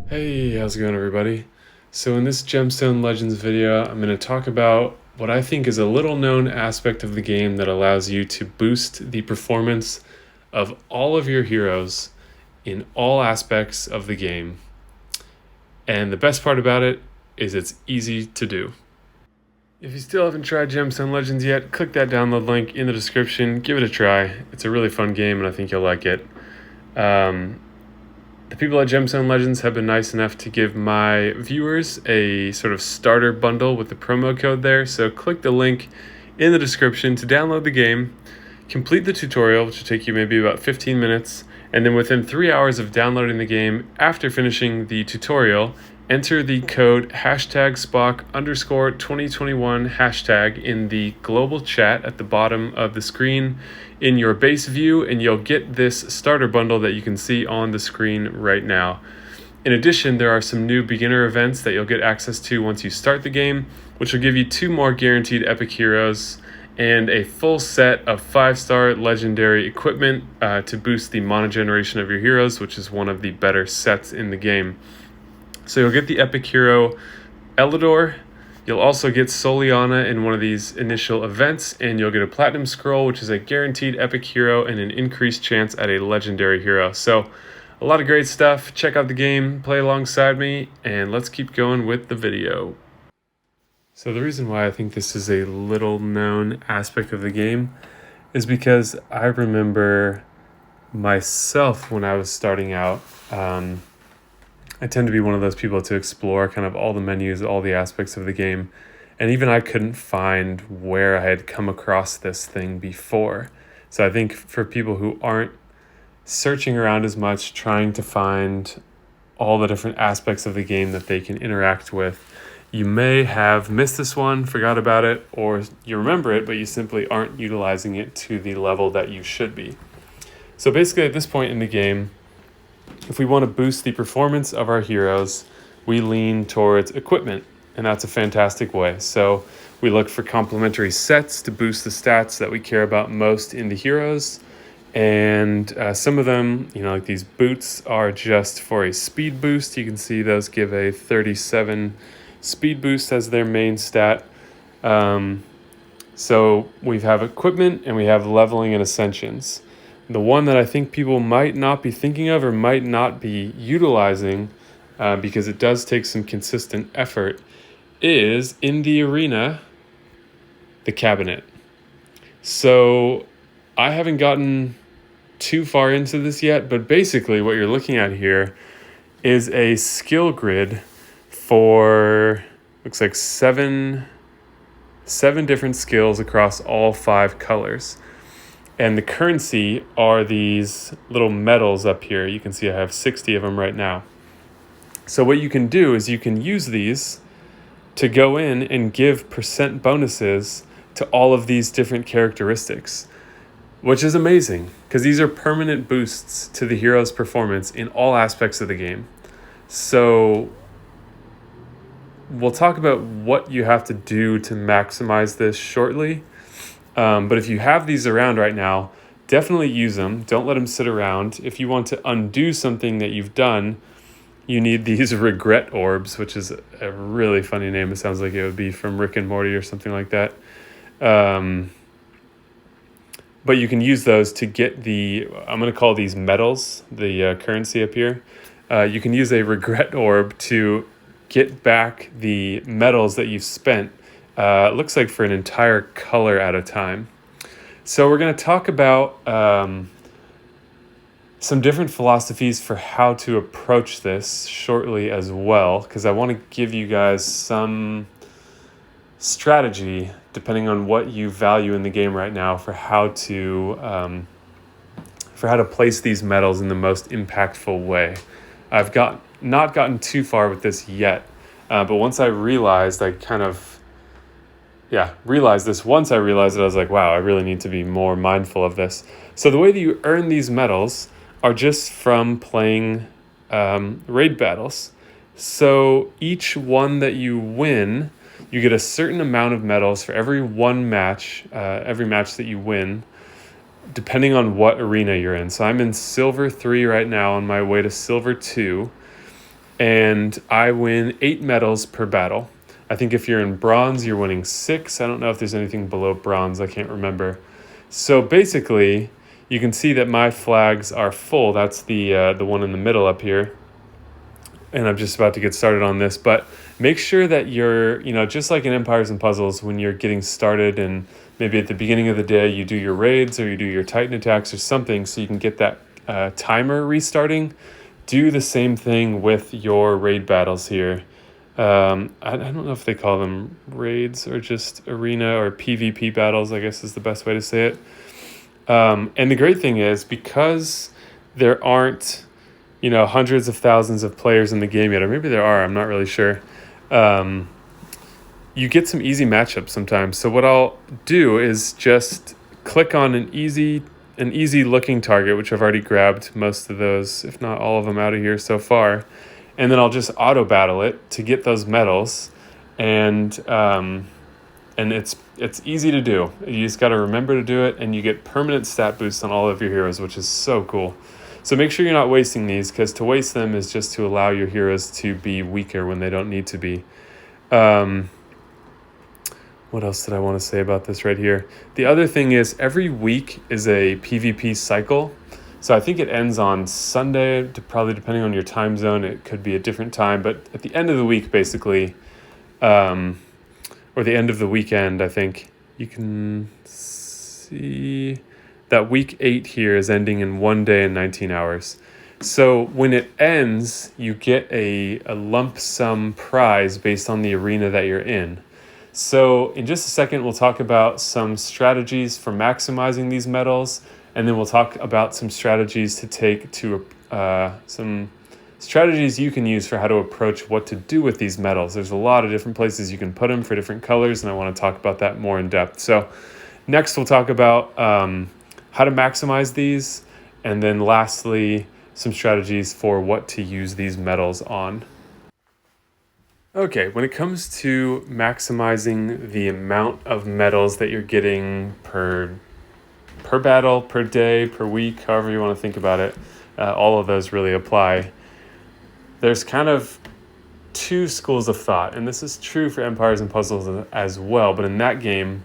Hey, how's it going, everybody? So in this Gemstone Legends video, I'm going to talk about what I think is a little known aspect of the game that allows you to boost the performance of all of your heroes in all aspects of the game. And the best part about it is it's easy to do. If you still haven't tried Gemstone Legends yet, click that download link in the description. Give it a try. It's a really fun game and I think you'll like it. The people at Gemstone Legends have been nice enough to give my viewers a sort of starter bundle with the promo code there. So click the link in the description to download the game, complete the tutorial, which will take you maybe about 15 minutes, and then within 3 hours of downloading the game, after finishing the tutorial, enter the code #Spock_2021 hashtag in the global chat at the bottom of the screen in your base view, and you'll get this starter bundle that you can see on the screen right now. In addition, there are some new beginner events that you'll get access to once you start the game, which will give you 2 more guaranteed epic heroes and a full set of 5-star legendary equipment to boost the mana generation of your heroes, which is one of the better sets in the game. So you'll get the epic hero Elidor. You'll also get Soliana in one of these initial events, and you'll get a platinum scroll, which is a guaranteed epic hero and an increased chance at a legendary hero. So a lot of great stuff. Check out the game, play alongside me, and let's keep going with the video. So the reason why I think this is a little known aspect of the game is because I remember myself when I was starting out. I tend to be one of those people to explore kind of all the menus, all the aspects of the game. And even I couldn't find where I had come across this thing before. So I think for people who aren't searching around as much, trying to find all the different aspects of the game that they can interact with, you may have missed this one, forgot about it, or you remember it, but you simply aren't utilizing it to the level that you should be. So basically at this point in the game, if we want to boost the performance of our heroes, we lean towards equipment, and that's a fantastic way. So we look for complementary sets to boost the stats that we care about most in the heroes. And some of them, like these boots are just for a speed boost. You can see those give a 37 speed boost as their main stat. So we have equipment and we have leveling and ascensions. The one that I think people might not be thinking of or might not be utilizing because it does take some consistent effort is in the arena, the cabinet. So I haven't gotten too far into this yet, but basically what you're looking at here is a skill grid for, looks like seven different skills across all 5 colors. And the currency are these little medals up here. You can see I have 60 of them right now. So what you can do is you can use these to go in and give percent bonuses to all of these different characteristics, which is amazing because these are permanent boosts to the hero's performance in all aspects of the game. So we'll talk about what you have to do to maximize this shortly. But if you have these around right now, definitely use them. Don't let them sit around. If you want to undo something that you've done, you need these regret orbs, which is a really funny name. It sounds like it would be from Rick and Morty or something like that. But you can use those to get I'm going to call these medals, the currency up here. You can use a regret orb to get back the medals that you've spent. It looks like for an entire color at a time. So we're going to talk about some different philosophies for how to approach this shortly as well, because I want to give you guys some strategy depending on what you value in the game right now for how to place these medals in the most impactful way. I've not gotten too far with this yet, but once I realized, realized this. Once I realized it, I was like, wow, I really need to be more mindful of this. So the way that you earn these medals are just from playing raid battles. So each one that you win, you get a certain amount of medals for every match that you win, depending on what arena you're in. So I'm in Silver 3 right now on my way to Silver 2. and I win 8 medals per battle. I think if you're in bronze, you're winning 6. I don't know if there's anything below bronze. I can't remember. So basically, you can see that my flags are full. That's the one in the middle up here. And I'm just about to get started on this. But make sure that you're, just like in Empires and Puzzles, when you're getting started and maybe at the beginning of the day, you do your raids or you do your Titan attacks or something so you can get that timer restarting. Do the same thing with your raid battles here. I don't know if they call them raids or just arena or PvP battles, I guess is the best way to say it. And the great thing is, because there aren't, hundreds of thousands of players in the game yet, or maybe there are, I'm not really sure. You get some easy matchups sometimes. So what I'll do is just click on an easy looking target, which I've already grabbed most of those, if not all of them out of here so far. And then I'll just auto battle it to get those medals. And it's easy to do. You just got to remember to do it, and you get permanent stat boosts on all of your heroes, which is so cool. So make sure you're not wasting these, because to waste them is just to allow your heroes to be weaker when they don't need to be. What else did I want to say about this right here? The other thing is, every week is a PvP cycle. So I think it ends on Sunday, probably depending on your time zone. It could be a different time, but at the end of the week, basically, or the end of the weekend, I think, you can see that week 8 here is ending in 1 day and 19 hours. So when it ends, you get a lump sum prize based on the arena that you're in. So in just a second, we'll talk about some strategies for maximizing these medals, and then we'll talk about some strategies to take to some strategies you can use for how to approach what to do with these medals. There's a lot of different places you can put them for different colors, and I want to talk about that more in depth. So next we'll talk about how to maximize these, and then lastly, some strategies for what to use these medals on. Okay, when it comes to maximizing the amount of medals that you're getting per battle, per day, per week, however you want to think about it, all of those really apply. There's kind of 2 schools of thought, and this is true for Empires and Puzzles as well, but in that game,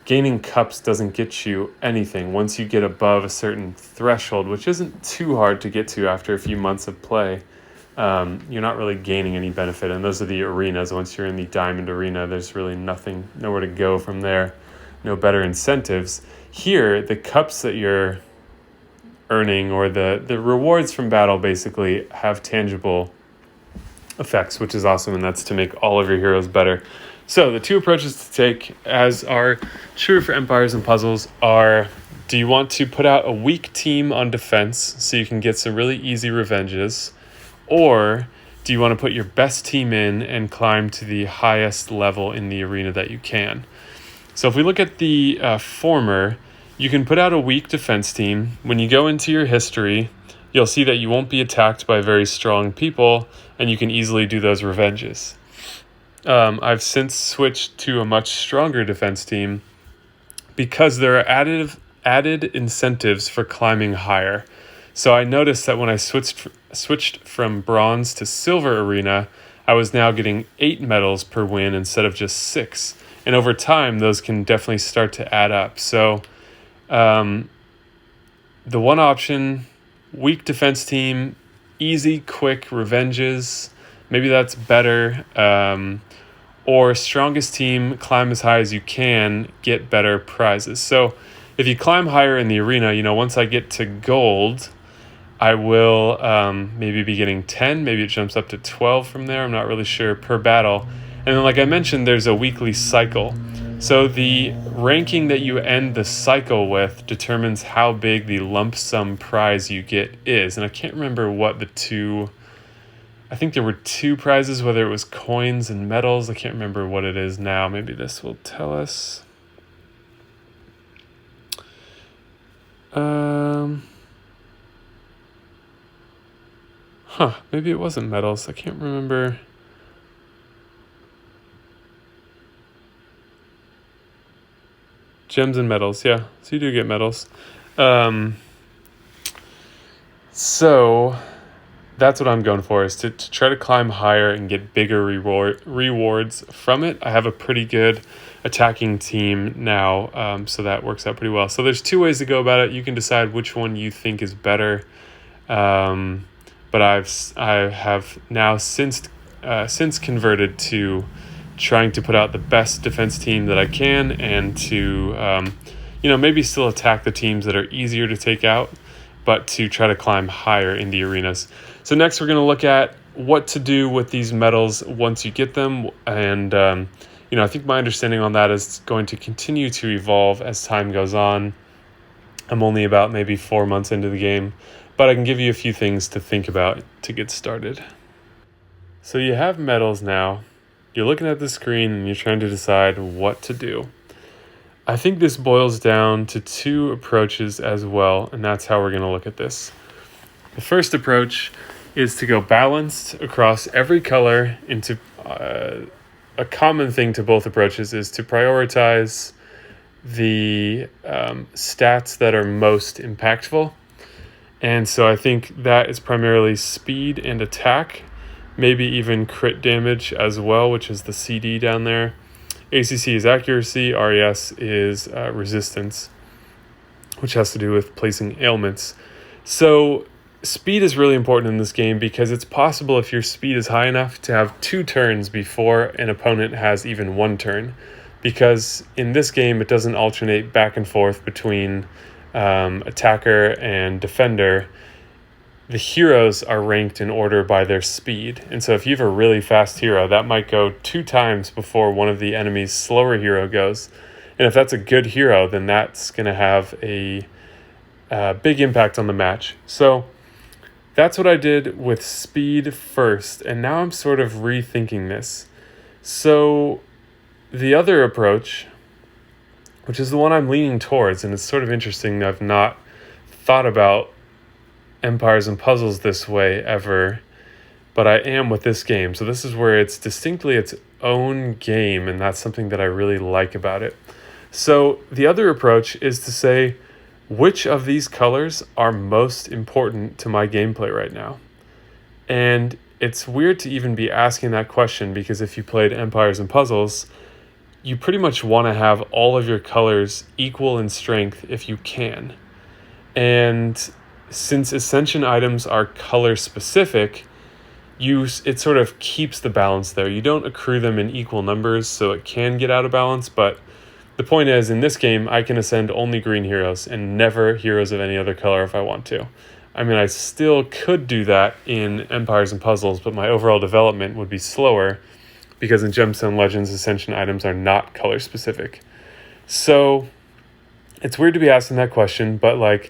gaining cups doesn't get you anything once you get above a certain threshold, which isn't too hard to get to after a few months of play. You're not really gaining any benefit, and those are the arenas. Once you're in the diamond arena, there's really nowhere to go from there, no better incentives. Here, the cups that you're earning, or the rewards from battle, basically have tangible effects, which is awesome, and that's to make all of your heroes better. So the 2 approaches to take, as are true for Empires and Puzzles, are: do you want to put out a weak team on defense so you can get some really easy revenges, or do you want to put your best team in and climb to the highest level in the arena that you can? So if we look at the former, you can put out a weak defense team. When you go into your history, you'll see that you won't be attacked by very strong people, and you can easily do those revenges. I've since switched to a much stronger defense team because there are added incentives for climbing higher. So I noticed that when I switched from bronze to silver arena, I was now getting 8 medals per win instead of just 6. And over time, those can definitely start to add up. So the one option, weak defense team, easy, quick revenges, maybe that's better. Or strongest team, climb as high as you can, get better prizes. So if you climb higher in the arena, once I get to gold, I will maybe be getting 10, maybe it jumps up to 12 from there, I'm not really sure, per battle. And then like I mentioned, there's a weekly cycle. So the ranking that you end the cycle with determines how big the lump sum prize you get is. And I can't remember what the 2, I think there were 2 prizes, whether it was coins and medals. I can't remember what it is now. Maybe this will tell us. Maybe it wasn't medals. I can't remember. Gems and medals, yeah. So you do get medals. So that's what I'm going for, is to try to climb higher and get bigger rewards from it. I have a pretty good attacking team now, so that works out pretty well. So there's two ways to go about it. You can decide which one you think is better. But I have now since converted to trying to put out the best defense team that I can, and to maybe still attack the teams that are easier to take out, but to try to climb higher in the arenas. So next we're going to look at what to do with these medals once you get them, and I think my understanding on that is going to continue to evolve as time goes on. I'm only about maybe 4 months into the game, but I can give you a few things to think about to get started. So you have medals now. You're looking at the screen and you're trying to decide what to do. I think this boils down to two approaches as well, and that's how we're going to look at this. The first approach is to go balanced across every color into a common thing to both approaches is to prioritize the stats that are most impactful. And so I think that is primarily speed and attack, maybe even crit damage as well, which is the CD down there. ACC is accuracy, RES is resistance, which has to do with placing ailments. So speed is really important in this game because it's possible, if your speed is high enough, to have 2 turns before an opponent has even 1 turn. Because in this game, it doesn't alternate back and forth between attacker and defender. The heroes are ranked in order by their speed. And so if you have a really fast hero, that might go 2 times before one of the enemy's slower hero goes. And if that's a good hero, then that's going to have a big impact on the match. So that's what I did with speed first. And now I'm sort of rethinking this. So the other approach, which is the one I'm leaning towards, and it's sort of interesting, I've not thought about Empires and Puzzles this way ever, but I am with this game. So this is where it's distinctly its own game, and that's something that I really like about it. So the other approach is to say, which of these colors are most important to my gameplay right now? And it's weird to even be asking that question, because if you played Empires and Puzzles, you pretty much want to have all of your colors equal in strength if you can. And since Ascension items are color specific, it sort of keeps the balance there. You don't accrue them in equal numbers, so it can get out of balance, but the point is, in this game, I can ascend only green heroes and never heroes of any other color if I want to. I mean, I still could do that in Empires and Puzzles, but my overall development would be slower, because in Gemstone Legends, Ascension items are not color specific. So it's weird to be asking that question, but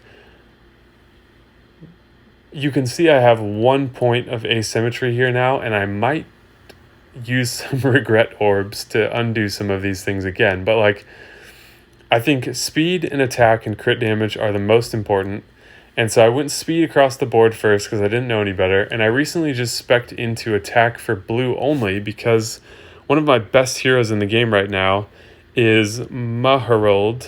you can see I have 1 point of asymmetry here now, and I might use some regret orbs to undo some of these things again. But I think speed and attack and crit damage are the most important. And so I went speed across the board first because I didn't know any better. And I recently just spec'd into attack for blue only because one of my best heroes in the game right now is Maharold.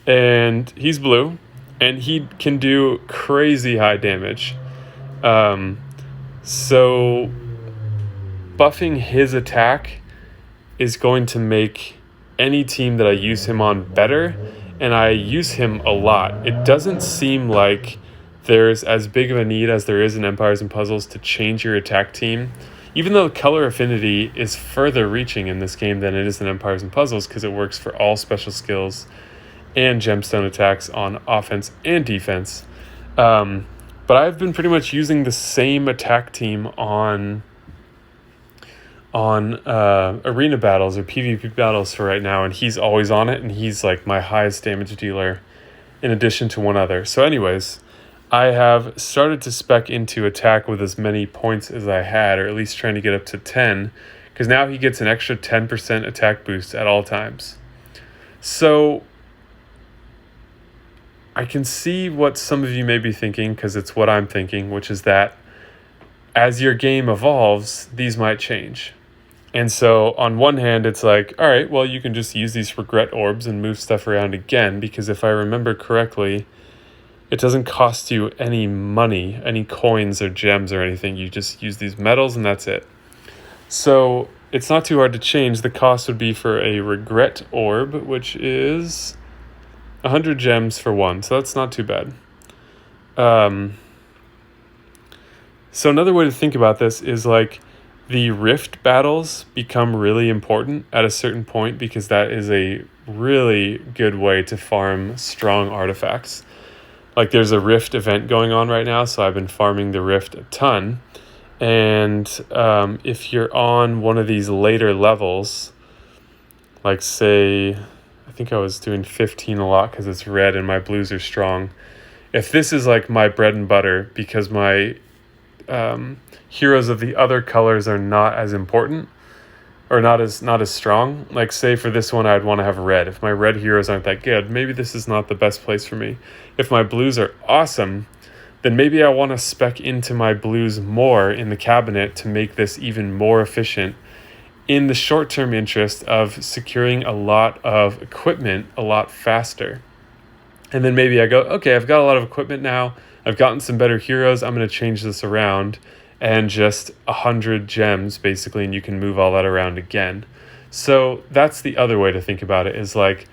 And he's blue. And he can do crazy high damage. So buffing his attack is going to make any team that I use him on better, and I use him a lot. It doesn't seem like there's as big of a need as there is in Empires and Puzzles to change your attack team, even though color affinity is further reaching in this game than it is in Empires and Puzzles, because it works for all special skills and gemstone attacks on offense and defense. But I've been pretty much using the same attack team on arena battles or PvP battles for right now, and he's always on it, and he's my highest damage dealer in addition to one other. So anyways, I have started to spec into attack with as many points as I had, or at least trying to get up to 10, because now he gets an extra 10% attack boost at all times. So I can see what some of you may be thinking, because it's what I'm thinking, which is that as your game evolves, these might change. And so on one hand, it's all right, well, you can just use these regret orbs and move stuff around again, because if I remember correctly, it doesn't cost you any money, any coins or gems or anything. You just use these metals and that's it. So it's not too hard to change. The cost would be for a regret orb, which is 100 gems for one. So that's not too bad. So another way to think about this is like the rift battles become really important at a certain point because that is a really good way to farm strong artifacts. Like there's a rift event going on right now, so I've been farming the rift a ton. And if you're on one of these later levels, like say, I think I was doing 15 a lot because it's red and my blues are strong. If this is like my bread and butter because my heroes of the other colors are not as important or not as strong, like say for this one I'd want to have red. If my red heroes aren't that good, maybe this is not the best place for me. If my blues are awesome, then maybe I want to spec into my blues more in the cabinet to make this even more efficient in the short-term interest of securing a lot of equipment a lot faster. And then maybe I go, okay, I've got a lot of equipment now. I've gotten some better heroes. I'm going to change this around and just 100 gems basically, and you can move all that around again. So that's the other way to think about it is like,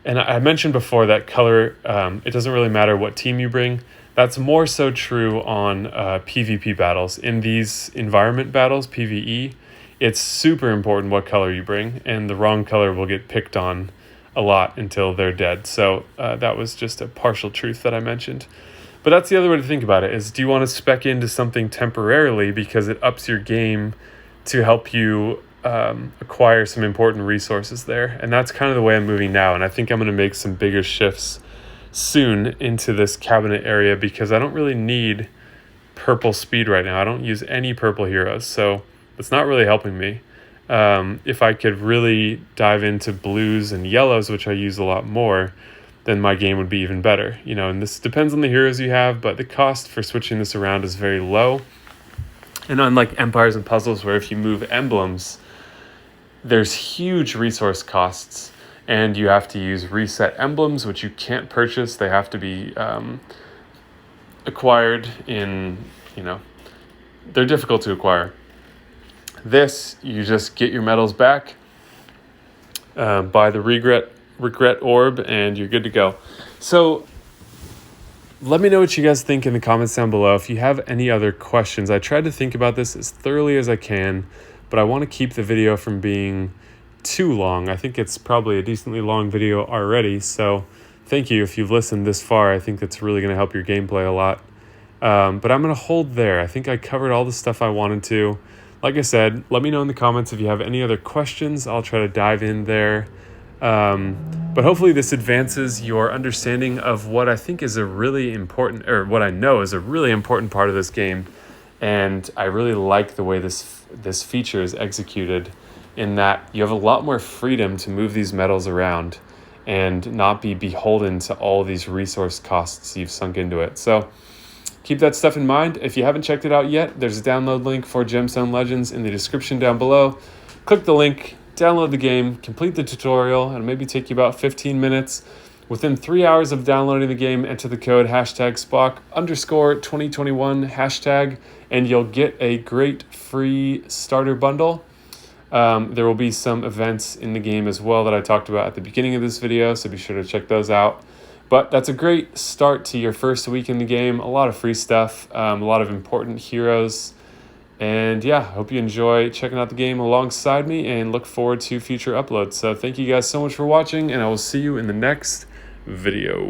and I mentioned before that color, it doesn't really matter what team you bring. That's more so true on PvP battles. In these environment battles, PvE, it's super important what color you bring, and the wrong color will get picked on a lot until they're dead. So that was just a partial truth that I mentioned. But that's the other way to think about it is, do you want to spec into something temporarily because it ups your game to help you acquire some important resources there? And that's kind of the way I'm moving now. And I think I'm going to make some bigger shifts soon into this cabinet area because I don't really need purple speed right now. I don't use any purple heroes, so it's not really helping me. If I could really dive into blues and yellows, which I use a lot more, then my game would be even better. You know, and this depends on the heroes you have, but the cost for switching this around is very low. And unlike Empires and Puzzles, where if you move emblems, there's huge resource costs, and you have to use reset emblems, which you can't purchase. They have to be acquired in, they're difficult to acquire. This, you just get your medals back, buy the regret orb, and you're good to go. So let me know what you guys think in the comments down below. If you have any other questions, I tried to think about this as thoroughly as I can, but I want to keep the video from being too long. I think it's probably a decently long video already, so thank you if you've listened this far. I think that's really going to help your gameplay a lot. But I'm going to hold there. I think I covered all the stuff I wanted to. Like I said, let me know in the comments if you have any other questions. I'll try to dive in there. But hopefully this advances your understanding of what I think is a really important, or what I know is a really important part of this game. And I really like the way this feature is executed, in that you have a lot more freedom to move these metals around and not be beholden to all these resource costs you've sunk into it. So keep that stuff in mind. If you haven't checked it out yet, there's a download link for Gemstone Legends in the description down below. Click the link, download the game, complete the tutorial, and maybe take you about 15 minutes. Within 3 hours of downloading the game, enter the code #Spock_2021 and you'll get a great free starter bundle. There will be some events in the game as well that I talked about at the beginning of this video, so be sure to check those out. But that's a great start to your first week in the game. A lot of free stuff, a lot of important heroes. And yeah, hope you enjoy checking out the game alongside me and look forward to future uploads. So thank you guys so much for watching, and I will see you in the next video.